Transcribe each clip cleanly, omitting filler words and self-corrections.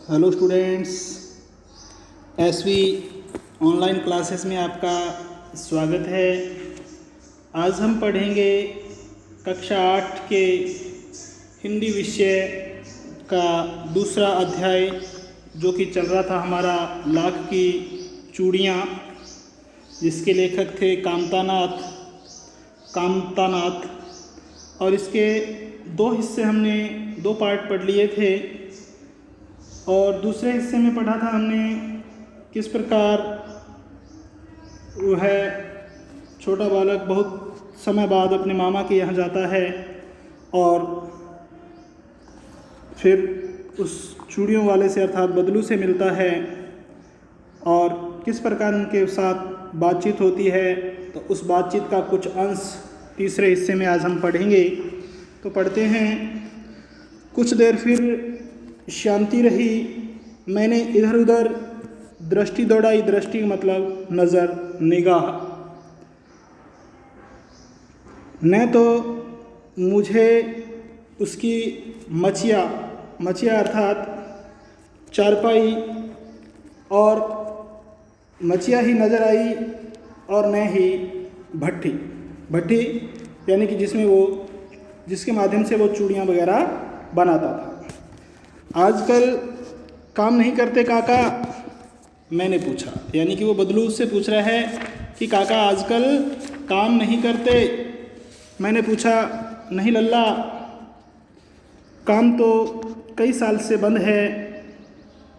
Hello students, SV online classes में आपका स्वागत है। आज हम पढ़ेंगे कक्षा 8 के हिंदी विषय का दूसरा अध्याय, जो कि चल रहा था हमारा लाख की चूड़ियाँ, जिसके लेखक थे कामतानाथ। और इसके दो हिस्से हमने दो पार्ट पढ़ लिए थे। और दूसरे हिस्से में पढ़ा था हमने किस प्रकार वह छोटा बालक बहुत समय बाद अपने मामा के यहाँ जाता है और फिर उस चूड़ियों वाले से अर्थात बदलू से मिलता है और किस प्रकार उनके साथ बातचीत होती है। तो उस बातचीत का कुछ अंश तीसरे हिस्से में आज हम पढ़ेंगे। तो पढ़ते हैं। कुछ देर फिर शांति रही। मैंने इधर उधर दृष्टि दौड़ाई। दृष्टि मतलब नज़र, निगाह। न तो मुझे उसकी मचिया अर्थात चारपाई और मचिया ही नज़र आई और न ही भट्टी यानी कि जिसके माध्यम से वो चूड़ियाँ वगैरह बनाता था। आजकल काम नहीं करते काका, मैंने पूछा। यानी कि वो बदलू से पूछ रहा है कि काका आजकल काम नहीं करते। मैंने पूछा, नहीं लल्ला, काम तो कई साल से बंद है।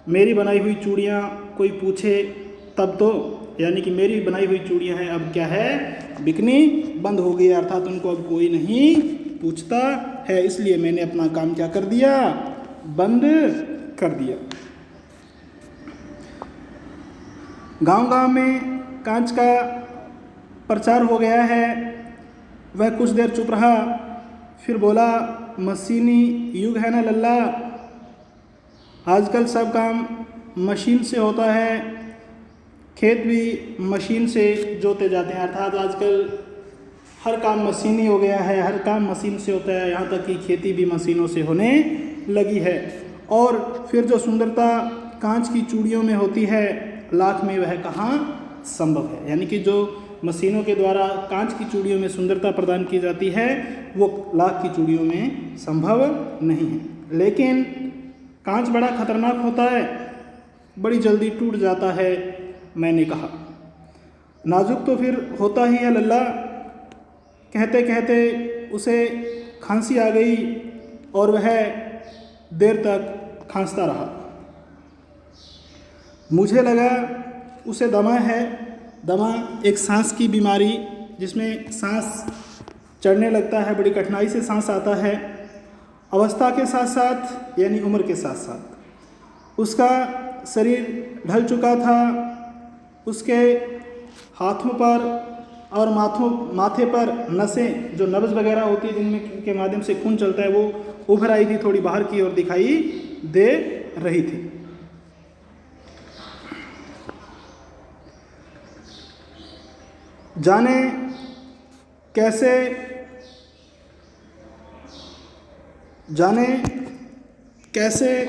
मेरी बनाई हुई चूड़ियाँ कोई पूछे तब तो, यानी कि मेरी बनाई हुई चूड़ियाँ हैं, अब क्या है, बिकनी बंद हो गई, अर्थात उनको अब कोई नहीं पूछता है। इसलिए मैंने अपना काम क्या कर दिया, बंद कर दिया। गांव-गांव में कांच का प्रचार हो गया है। वह कुछ देर चुप रहा, फिर बोला, मशीनी युग है ना लल्ला, आजकल सब काम मशीन से होता है। खेत भी मशीन से जोते जाते हैं, अर्थात आजकल हर काम मशीनी हो गया है, हर काम मशीन से होता है। यहाँ तक कि खेती भी मशीनों से होने लगी है। और फिर जो सुंदरता कांच की चूड़ियों में होती है, लाख में वह कहाँ संभव है। यानी कि जो मशीनों के द्वारा कांच की चूड़ियों में सुंदरता प्रदान की जाती है, वो लाख की चूड़ियों में संभव नहीं है। लेकिन कांच बड़ा खतरनाक होता है, बड़ी जल्दी टूट जाता है। मैंने कहा, नाजुक तो फिर होता ही है लल्ला। कहते कहते उसे खांसी आ गई और वह देर तक खांसता रहा। मुझे लगा उसे दमा है। दमा एक सांस की बीमारी, जिसमें सांस चढ़ने लगता है, बड़ी कठिनाई से सांस आता है। अवस्था के साथ साथ, यानी उम्र के साथ साथ उसका शरीर ढल चुका था। उसके हाथों पर और माथे पर नसें, जो नब्ज़ वगैरह होती है, जिनमें के माध्यम से खून चलता है, वो उभर आई थी, थोड़ी बाहर की ओर दिखाई दे रही थी। जाने कैसे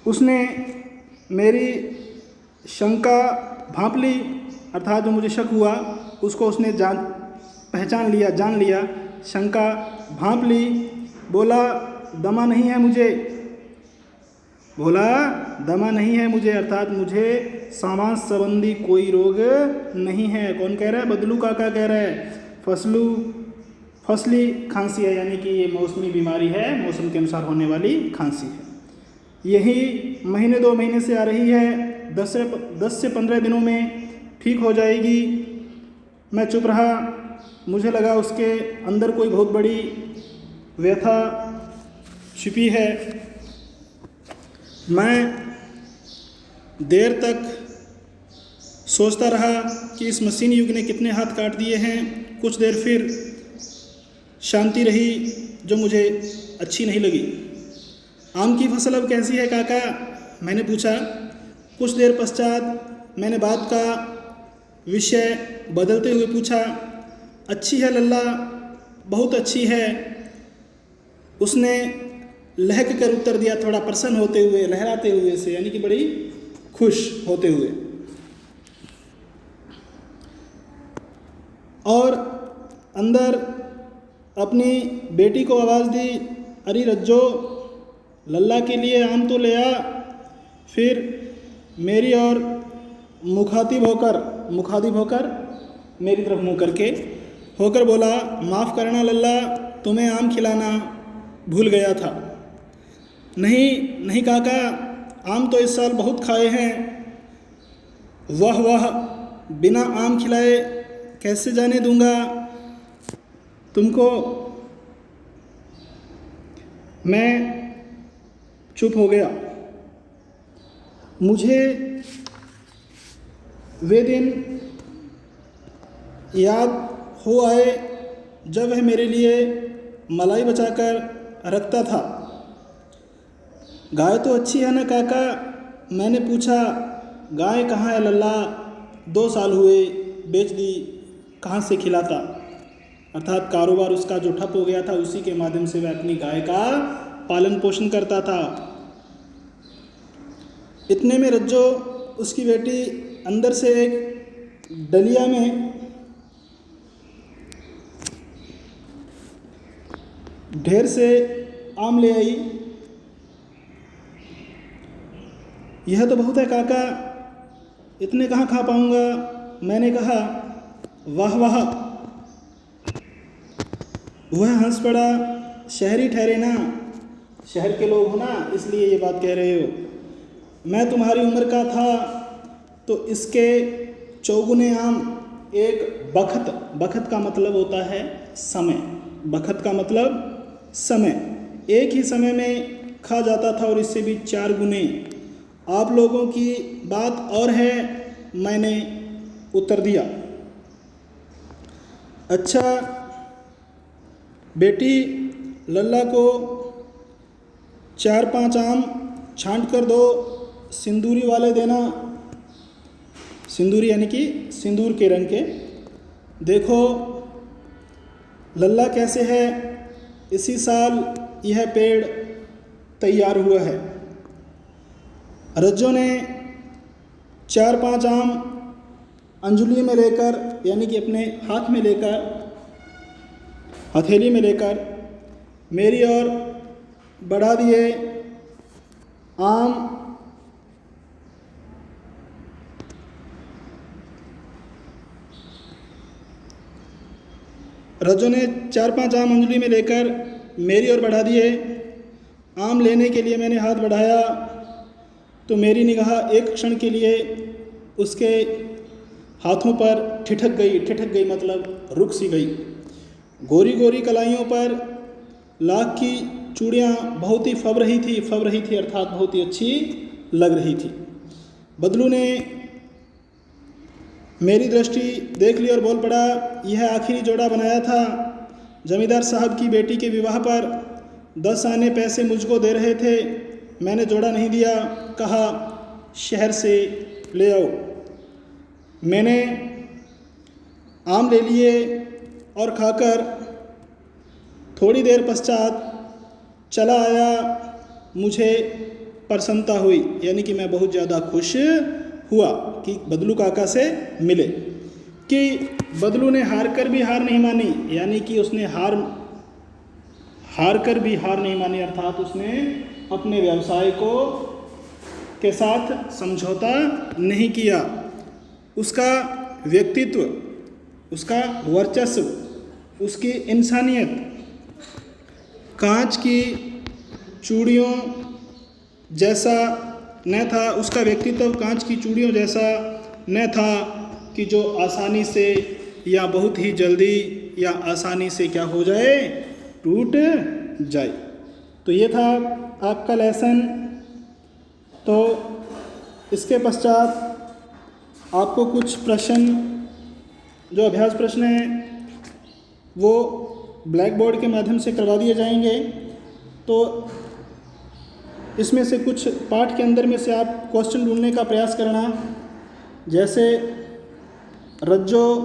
उसने मेरी शंका भांप ली, अर्थात जो मुझे शक हुआ उसको उसने जान लिया, शंका भांप ली। बोला, दमा नहीं है मुझे, अर्थात मुझे सांस संबंधी कोई रोग नहीं है। कौन कह रहा है? बदलू काका कह रहा है। फसली खांसी है, यानी कि ये मौसमी बीमारी है, मौसम के अनुसार होने वाली खांसी है। यही महीने 2 महीने से आ रही है, 10 से 15 दिनों में ठीक हो जाएगी। मैं चुप रहा। मुझे लगा उसके अंदर कोई बहुत बड़ी व्यथा छिपी है। मैं देर तक सोचता रहा कि इस मशीनी युग ने कितने हाथ काट दिए हैं। कुछ देर फिर शांति रही, जो मुझे अच्छी नहीं लगी। आम की फसल अब कैसी है काका? मैंने पूछा। कुछ देर पश्चात मैंने बात का विषय बदलते हुए पूछा, अच्छी है लल्ला, बहुत अच्छी है। उसने लहक कर उत्तर दिया, थोड़ा प्रसन्न होते हुए, लहराते हुए से, यानी कि बड़ी खुश होते हुए। और अंदर अपनी बेटी को आवाज़ दी, अरे रज्जो, लल्ला के लिए आम तो ले आ। फिर मेरी और मुखातिब होकर मेरी तरफ मुँह करके होकर बोला, माफ़ करना लल्ला, तुम्हें आम खिलाना भूल गया था। नहीं काका, आम तो इस साल बहुत खाए हैं। वाह, बिना आम खिलाए कैसे जाने दूंगा तुमको। मैं चुप हो गया। मुझे वे दिन याद हो आए जब वह मेरे लिए मलाई बचाकर रखता था। गाय तो अच्छी है ना काका? मैंने पूछा। गाय कहाँ है लल्ला, 2 साल हुए, बेच दी, कहाँ से खिलाता। अर्थात कारोबार उसका जो ठप हो गया था, उसी के माध्यम से वह अपनी गाय का पालन पोषण करता था। इतने में रज्जो, उसकी बेटी, अंदर से एक डलिया में ढेर से आम ले आई। यह तो बहुत है काका, इतने कहाँ खा पाऊँगा। मैंने कहा। वाह, वह हंस पड़ा। शहरी ठहरे ना, शहर के लोग हो ना, इसलिए ये बात कह रहे हो। मैं तुम्हारी उम्र का था तो इसके 4 गुने आम एक बखत का मतलब होता है समय, बखत का मतलब समय, एक ही समय में खा जाता था, और इससे भी 4 गुने। आप लोगों की बात और है, मैंने उत्तर दिया। अच्छा बेटी, लल्ला को 4-5 आम छांट कर दो, सिंदूरी वाले देना। सिंदूरी यानी कि सिंदूर के रंग के। देखो लल्ला कैसे है, इसी साल यह पेड़ तैयार हुआ है। रज्जो ने 4-5 आम अंजुली में लेकर, यानी कि अपने हाथ में लेकर, हथेली में लेकर मेरी ओर बढ़ा दिए। आम रज्जो ने 4-5 आम अंजुली में लेकर मेरी ओर बढ़ा दिए। आम लेने के लिए मैंने हाथ बढ़ाया तो मेरी निगाह एक क्षण के लिए उसके हाथों पर ठिठक गई मतलब रुक सी गई। गोरी गोरी कलाइयों पर लाख की चूड़ियाँ बहुत ही फब रही थी, अर्थात बहुत ही अच्छी लग रही थी। बदलू ने मेरी दृष्टि देख ली और बोल पड़ा, यह आखिरी जोड़ा बनाया था। जमींदार साहब की बेटी के विवाह पर 10 आने पैसे मुझको दे रहे थे, मैंने जोड़ा नहीं दिया, कहा शहर से ले आओ। मैंने आम ले लिए और खाकर थोड़ी देर पश्चात चला आया। मुझे प्रसन्नता हुई, यानी कि मैं बहुत ज़्यादा खुश हुआ कि बदलू काका से मिले। कि बदलू ने हार कर भी हार नहीं मानी, यानी कि उसने हार कर भी हार नहीं मानी, अर्थात उसने अपने व्यवसाय को के साथ समझौता नहीं किया। उसका व्यक्तित्व, उसका वर्चस्व, उसकी इंसानियत कांच की चूड़ियों जैसा न था। उसका व्यक्तित्व कांच की चूड़ियों जैसा न था कि जो आसानी से या बहुत ही जल्दी या आसानी से क्या हो जाए, टूट जाए। तो ये था आपका लेसन। तो इसके पश्चात आपको कुछ प्रश्न, जो अभ्यास प्रश्न हैं, वो ब्लैक बोर्ड के माध्यम से करवा दिए जाएंगे। तो इसमें से कुछ पाठ के अंदर में से आप क्वेश्चन ढूंढने का प्रयास करना। जैसे रज्जो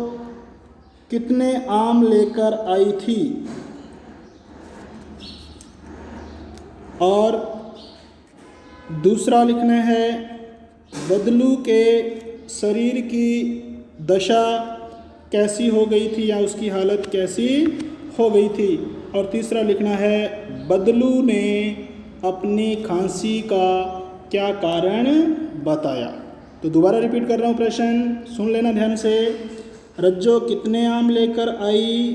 कितने आम लेकर आई थी? और दूसरा लिखना है बदलू के शरीर की दशा कैसी हो गई थी या उसकी हालत कैसी हो गई थी। और तीसरा लिखना है बदलू ने अपनी खांसी का क्या कारण बताया। तो दोबारा रिपीट कर रहा हूँ प्रश्न, सुन लेना ध्यान से। रज्जो कितने आम लेकर आई।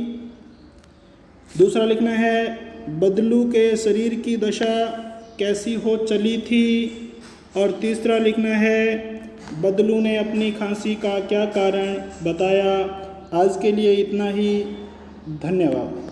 दूसरा लिखना है बदलू के शरीर की दशा कैसी हो चली थी। और तीसरा लिखना है बदलू ने अपनी खांसी का क्या कारण बताया। आज के लिए इतना ही, धन्यवाद।